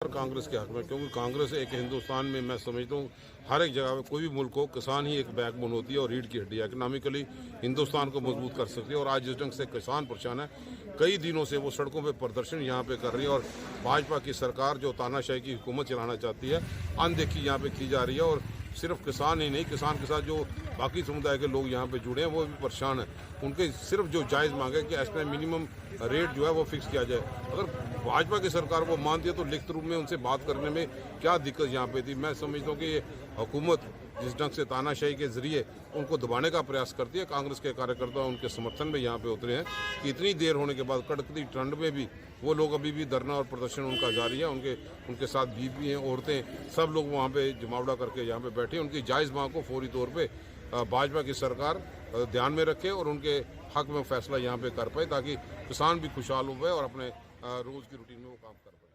कांग्रेस के हक में, क्योंकि कांग्रेस एक हिंदुस्तान में मैं समझता हूँ हर एक जगह में कोई भी मुल्क हो, किसान ही एक बैकबोन होती है और रीढ़ की हड्डी है। इकोनॉमिकली हिंदुस्तान को मजबूत कर सकती है। और आज जिस ढंग से किसान परेशान है, कई दिनों से वो सड़कों पे प्रदर्शन यहाँ पे कर रही है और भाजपा की सरकार जो तानाशाही की हुकूमत चलाना चाहती है, अनदेखी यहाँ पे की जा रही है। और सिर्फ किसान ही नहीं, किसान के साथ जो बाकी समुदाय के लोग यहाँ पे जुड़े हैं वो भी परेशान हैं। उनके सिर्फ जो जायज़ मांगे कि इसमें मिनिमम रेट जो है वो फिक्स किया जाए। अगर भाजपा की सरकार वो मानती है तो लिखित रूप में उनसे बात करने में क्या दिक्कत यहाँ पे थी। मैं समझता हूँ कि ये हुकूमत जिस ढंग से तानाशाही के जरिए उनको दबाने का प्रयास करती है, कांग्रेस के कार्यकर्ता उनके समर्थन में यहाँ पे उतरे हैं कि इतनी देर होने के बाद कड़कती ठंड में भी वो लोग अभी भी धरना और प्रदर्शन उनका जारी है। उनके साथ बीवी हैं, औरतें, सब लोग वहाँ पे जमावड़ा करके यहाँ पे बैठे हैं। उनकी जायज़ मांग को फौरी तौर पे भाजपा की सरकार ध्यान में रखे और उनके हक में फैसला यहाँ पे कर पाए, ताकि किसान भी खुशहाल हो पाए और अपने रोज़ की रूटीन में वो काम कर पाए।